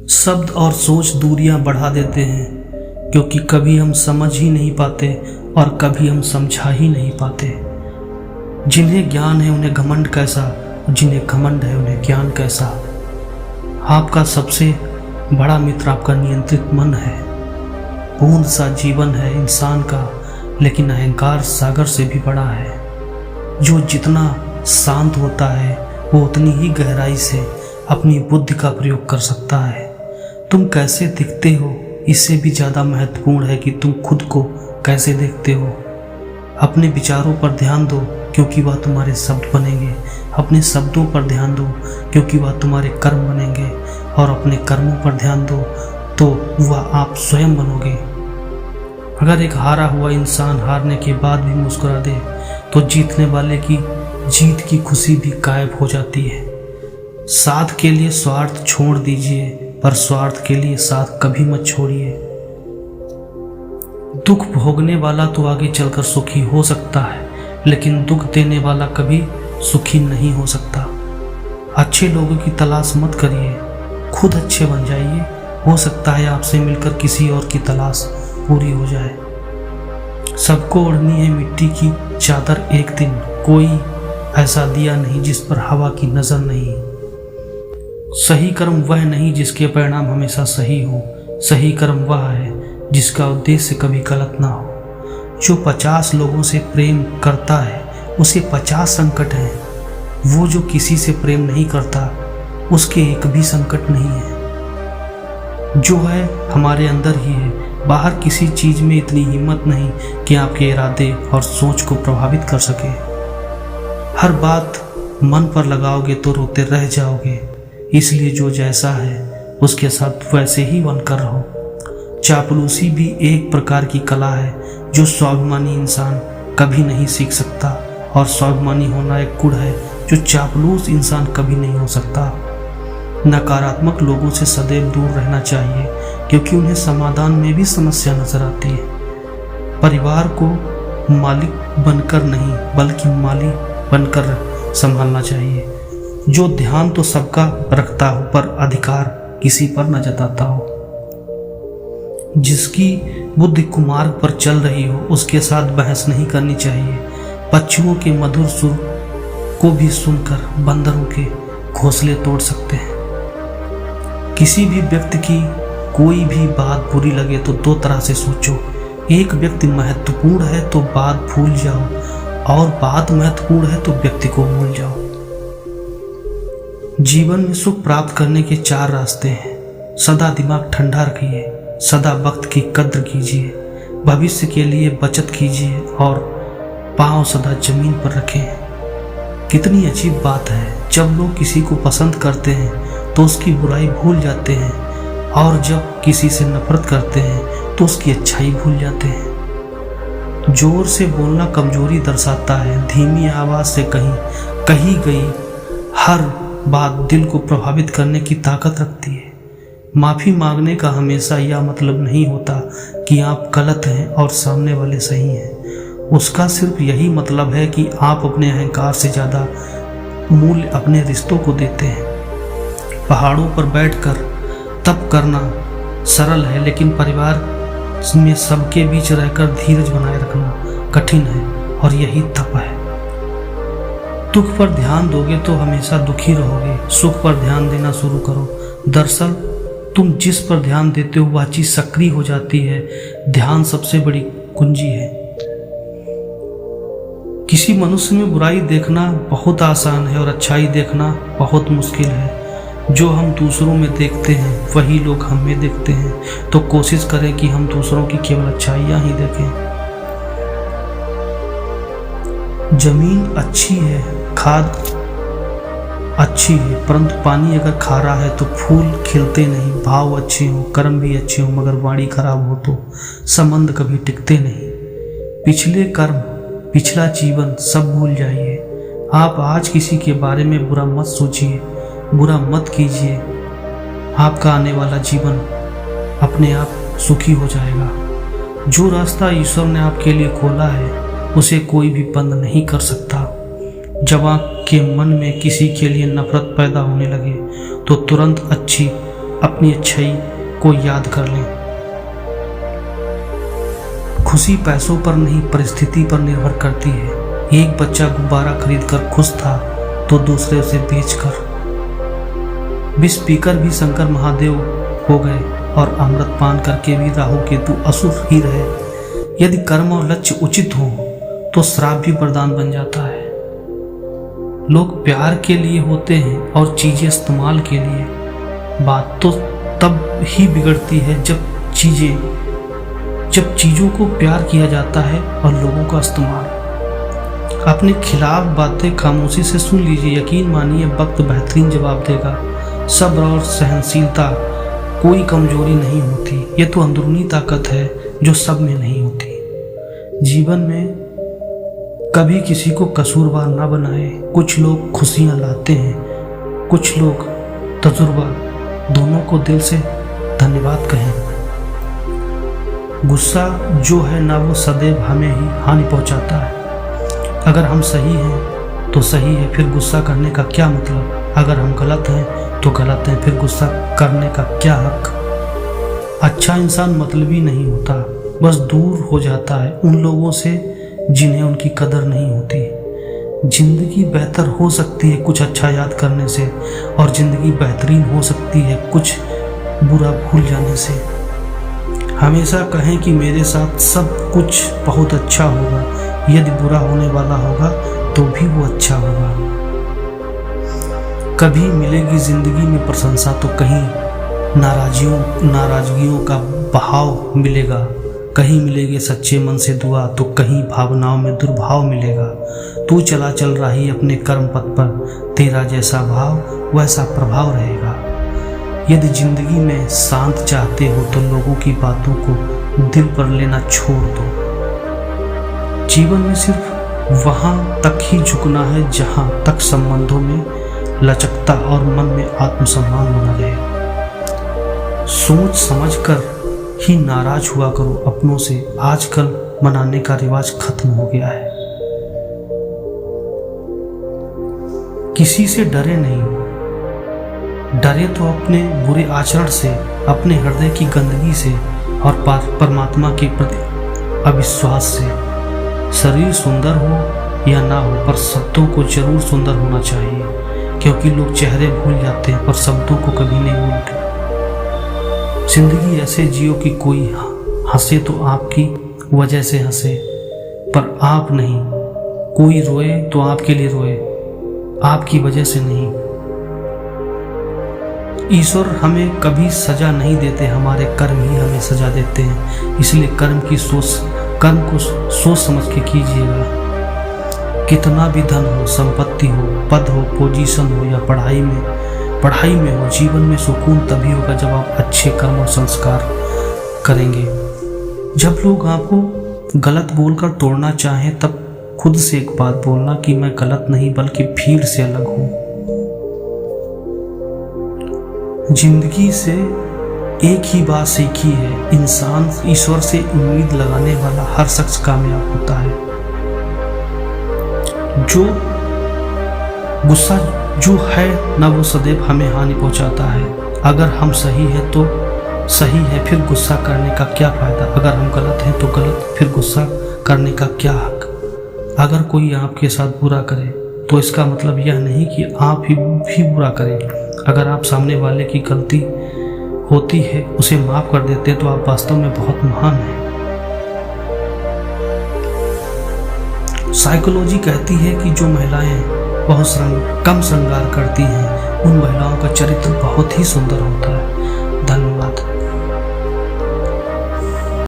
शब्द और सोच दूरियां बढ़ा देते हैं, क्योंकि कभी हम समझ ही नहीं पाते और कभी हम समझा ही नहीं पाते। जिन्हें ज्ञान है उन्हें घमंड कैसा, जिन्हें घमंड है उन्हें ज्ञान कैसा। आपका सबसे बड़ा मित्र आपका नियंत्रित मन है। बूंद सा जीवन है इंसान का, लेकिन अहंकार सागर से भी बड़ा है। जो जितना शांत होता है वो उतनी ही गहराई से अपनी बुद्धि का प्रयोग कर सकता है। तुम कैसे दिखते हो इससे भी ज़्यादा महत्वपूर्ण है कि तुम खुद को कैसे देखते हो। अपने विचारों पर ध्यान दो, क्योंकि वह तुम्हारे शब्द बनेंगे। अपने शब्दों पर ध्यान दो, क्योंकि वह तुम्हारे कर्म बनेंगे। और अपने कर्मों पर ध्यान दो तो वह आप स्वयं बनोगे। अगर एक हारा हुआ इंसान हारने के बाद भी मुस्कुरा दे तो जीतने वाले की जीत की खुशी भी गायब हो जाती है। साथ के लिए स्वार्थ छोड़ दीजिए, पर स्वार्थ के लिए साथ कभी मत छोड़िए। दुख भोगने वाला तो आगे चलकर सुखी हो सकता है, लेकिन दुख देने वाला कभी सुखी नहीं हो सकता। अच्छे लोगों की तलाश मत करिए, खुद अच्छे बन जाइए। हो सकता है आपसे मिलकर किसी और की तलाश पूरी हो जाए। सबको ओढ़नी है मिट्टी की चादर एक दिन, कोई ऐसा दिया नहीं जिस पर हवा की नजर नहीं। सही कर्म वह नहीं जिसके परिणाम हमेशा सही हो, सही कर्म वह है जिसका उद्देश्य कभी गलत ना हो। जो 50 लोगों से प्रेम करता है उसे 50 संकट हैं। वो जो किसी से प्रेम नहीं करता उसके एक भी संकट नहीं है। जो है हमारे अंदर ही है, बाहर किसी चीज में इतनी हिम्मत नहीं कि आपके इरादे और सोच को प्रभावित कर सके। हर बात मन पर लगाओगे तो रोते रह जाओगे, इसलिए जो जैसा है उसके साथ वैसे ही बनकर रहो। चापलूसी भी एक प्रकार की कला है जो स्वाभिमानी इंसान कभी नहीं सीख सकता, और स्वाभिमानी होना एक गुण है जो चापलूस इंसान कभी नहीं हो सकता। नकारात्मक लोगों से सदैव दूर रहना चाहिए, क्योंकि उन्हें समाधान में भी समस्या नजर आती है। परिवार को मालिक बनकर नहीं बल्कि माली बनकर संभालना चाहिए। जो ध्यान तो सबका रखता हो पर अधिकार किसी पर न जताता हो। जिसकी बुद्धि कुमार्ग पर चल रही हो उसके साथ बहस नहीं करनी चाहिए। पक्षियों के मधुर सुर को भी सुनकर बंदरों के घोंसले तोड़ सकते हैं। किसी भी व्यक्ति की कोई भी बात बुरी लगे तो दो तरह से सोचो। एक व्यक्ति महत्वपूर्ण है तो बात भूल जाओ, और बात महत्वपूर्ण है तो व्यक्ति को भूल जाओ। जीवन में सुख प्राप्त करने के 4 रास्ते हैं। सदा दिमाग ठंडा रखिए, सदा वक्त की कद्र कीजिए, भविष्य के लिए बचत कीजिए और पांव सदा जमीन पर रखें। कितनी अजीब बात है, जब लोग किसी को पसंद करते हैं तो उसकी बुराई भूल जाते हैं, और जब किसी से नफरत करते हैं तो उसकी अच्छाई भूल जाते हैं। जोर से बोलना कमजोरी दर्शाता है, धीमी आवाज से कही गई हर बात दिल को प्रभावित करने की ताकत रखती है। माफी मांगने का हमेशा यह मतलब नहीं होता कि आप गलत हैं और सामने वाले सही हैं। उसका सिर्फ यही मतलब है कि आप अपने अहंकार से ज्यादा मूल्य अपने रिश्तों को देते हैं। पहाड़ों पर बैठकर तप करना सरल है, लेकिन परिवार में सबके बीच रहकर धीरज बनाए रखना कठिन है, और यही तप है। दुख पर ध्यान दोगे तो हमेशा दुखी रहोगे। सुख पर ध्यान देना शुरू करो। दरअसल तुम जिस पर ध्यान देते हो वह चीज सक्रिय हो जाती है। ध्यान सबसे बड़ी कुंजी है। किसी मनुष्य में बुराई देखना बहुत आसान है और अच्छाई देखना बहुत मुश्किल है। जो हम दूसरों में देखते हैं वही लोग हम में देखते हैं, तो कोशिश करें कि हम दूसरों की केवल अच्छाइयां ही देखें। जमीन अच्छी है, खाद अच्छी है, परंतु पानी अगर खारा है तो फूल खिलते नहीं। भाव अच्छे हो, कर्म भी अच्छे हो, मगर वाणी खराब हो तो संबंध कभी टिकते नहीं। पिछले कर्म, पिछला जीवन सब भूल जाइए। आप आज किसी के बारे में बुरा मत सोचिए, बुरा मत कीजिए। आपका आने वाला जीवन अपने आप सुखी हो जाएगा। जो रास्ता ईश्वर ने आपके लिए खोला है उसे कोई भी बंद नहीं कर सकता। जब आपके मन में किसी के लिए नफरत पैदा होने लगे तो तुरंत अच्छी अपनी अच्छाई को याद कर लें। खुशी पैसों पर नहीं, परिस्थिति पर निर्भर करती है। एक बच्चा गुब्बारा खरीदकर खुश था तो दूसरे उसे बेचकर। विष पीकर भी शंकर महादेव हो गए और अमृत पान करके भी राहु केतु असुर ही रहे। यदि कर्म और लक्ष्य उचित हो तो श्राप भी वरदान बन जाता है। लोग प्यार के लिए होते हैं और चीजें इस्तेमाल के लिए। बात तो तब ही बिगड़ती है जब चीजों को प्यार किया जाता है और लोगों का इस्तेमाल। अपने खिलाफ बातें खामोशी से सुन लीजिए, यकीन मानिए वक्त बेहतरीन जवाब देगा। सब्र और सहनशीलता कोई कमजोरी नहीं होती, ये तो अंदरूनी ताकत है जो सब में नहीं होती। जीवन में कभी किसी को कसूरवार ना बनाए। कुछ लोग खुशियां लाते हैं, कुछ लोग तजुर्बा। दोनों को दिल से धन्यवाद कहें। गुस्सा जो है ना, वो सदैव हमें ही हानि पहुंचाता है। अगर हम सही हैं तो सही है, फिर गुस्सा करने का क्या मतलब। अगर हम गलत हैं तो गलत हैं, फिर गुस्सा करने का क्या हक। अच्छा इंसान मतलबी नहीं होता, बस दूर हो जाता है उन लोगों से जिन्हें उनकी कदर नहीं होती। जिंदगी बेहतर हो सकती है कुछ अच्छा याद करने से, और जिंदगी बेहतरीन हो सकती है कुछ बुरा भूल जाने से। हमेशा कहें कि मेरे साथ सब कुछ बहुत अच्छा होगा। यदि बुरा होने वाला होगा तो भी वो अच्छा होगा। कभी मिलेगी जिंदगी में प्रशंसा तो कहीं नाराजगियों का बहाव मिलेगा। कहीं मिलेगी सच्चे मन से दुआ तो कहीं भावनाओं में दुर्भाव मिलेगा। तू चला चल रही अपने कर्म पथ पर, तेरा जैसा भाव वैसा प्रभाव रहेगा। यदि जिंदगी में शांत चाहते हो तो लोगों की बातों को दिल पर लेना छोड़ दो। जीवन में सिर्फ वहां तक ही झुकना है जहां तक संबंधों में लचकता और मन में आत्मसम्मान बना रहे। सोच समझकर ही नाराज हुआ करो अपनों से। आजकल मनाने का रिवाज खत्म हो गया है। किसी से डरे नहीं, डरे तो अपने बुरे आचरण से, अपने हृदय की गंदगी से और परमात्मा के प्रति अविश्वास से। शरीर सुंदर हो या ना हो, पर शब्दों को जरूर सुंदर होना चाहिए, क्योंकि लोग चेहरे भूल जाते हैं पर शब्दों को कभी नहीं भूलते। जिंदगी ऐसे जियो कि कोई हंसे तो आपकी वजह से हंसे, पर आप नहीं। कोई रोए तो आपके लिए रोए, आपकी वजह से नहीं। ईश्वर हमें कभी सजा नहीं देते, हमारे कर्म ही हमें सजा देते हैं। इसलिए कर्म को सोच समझ के कीजिएगा। कितना भी धन हो, संपत्ति हो, पद हो, पोजीशन हो या पढ़ाई में हो, जीवन में सुकून तभी होगा जब आप अच्छे कर्म और संस्कार करेंगे। जब लोग आपको गलत बोलकर तोड़ना चाहें तब खुद से एक बात बोलना कि मैं गलत नहीं बल्कि भीड़ से अलग हूं। जिंदगी से एक ही बात सीखी है, इंसान ईश्वर से उम्मीद लगाने वाला हर शख्स कामयाब होता है। जो गुस्सा जो है ना, वो सदैव हमें हानि पहुंचाता है। अगर हम सही है तो सही है, फिर गुस्सा करने का क्या फायदा। अगर हम गलत हैं तो गलत, फिर गुस्सा करने का क्या हक। अगर कोई आपके साथ बुरा करे तो इसका मतलब यह नहीं कि आप ही भी बुरा करें। अगर आप सामने वाले की गलती होती है उसे माफ कर देते हैं तो आप वास्तव में बहुत महान हैं। साइकोलॉजी कहती है कि जो महिलाएं बहुत कम श्रृंगार करती हैं उन महिलाओं का चरित्र बहुत ही सुंदर होता है।